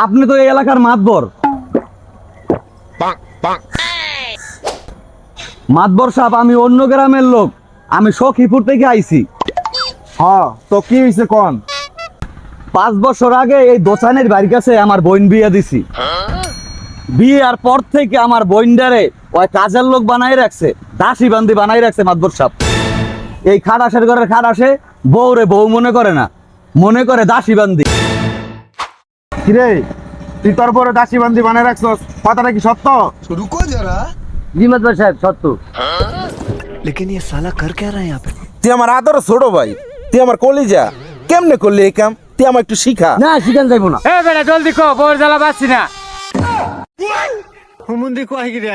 আপনি তো এই এলাকার মাতবর। মাতবর সাহেব, আমি অন্য গ্রামের লোক, আমি সখীপুর থেকে আইছি। হ্যাঁ, তো কি হয়েছে কোন? 5 বছর আগে এই দোসানের বাড়ির কাছে আমার বোন বিয়ে দিছি। বিয়ের পর থেকে আমার বোনডারে ওই কাজের লোক বানাই রাখছে, দাসী বান্দি বানাই রাখছে মাতবর সাহেব। এই খাটাসের ঘরের খাটাসে বউরে বউ মনে করে না, মনে করে দাসী বান্দি। কিরে, তুই তোর বড় দাসী বান্দি বানায় রাখছস, কথাটা কি সত্য? रुको जरा। জি মাতবর সাহেব, সত্য। लेकिन ये साला कर क्या रहा है यहाँ पे? তুই আমার আদর ছোট ভাই, তুই আমার কলিজা, কেমনে করলি এই কাম? তুই আমার একটু শিখা। না, শিখান যাইব না। এ বেটা জলদি কো, বউর জ্বালা বাঁচছি না। হুমুন্দি কয় কি রে?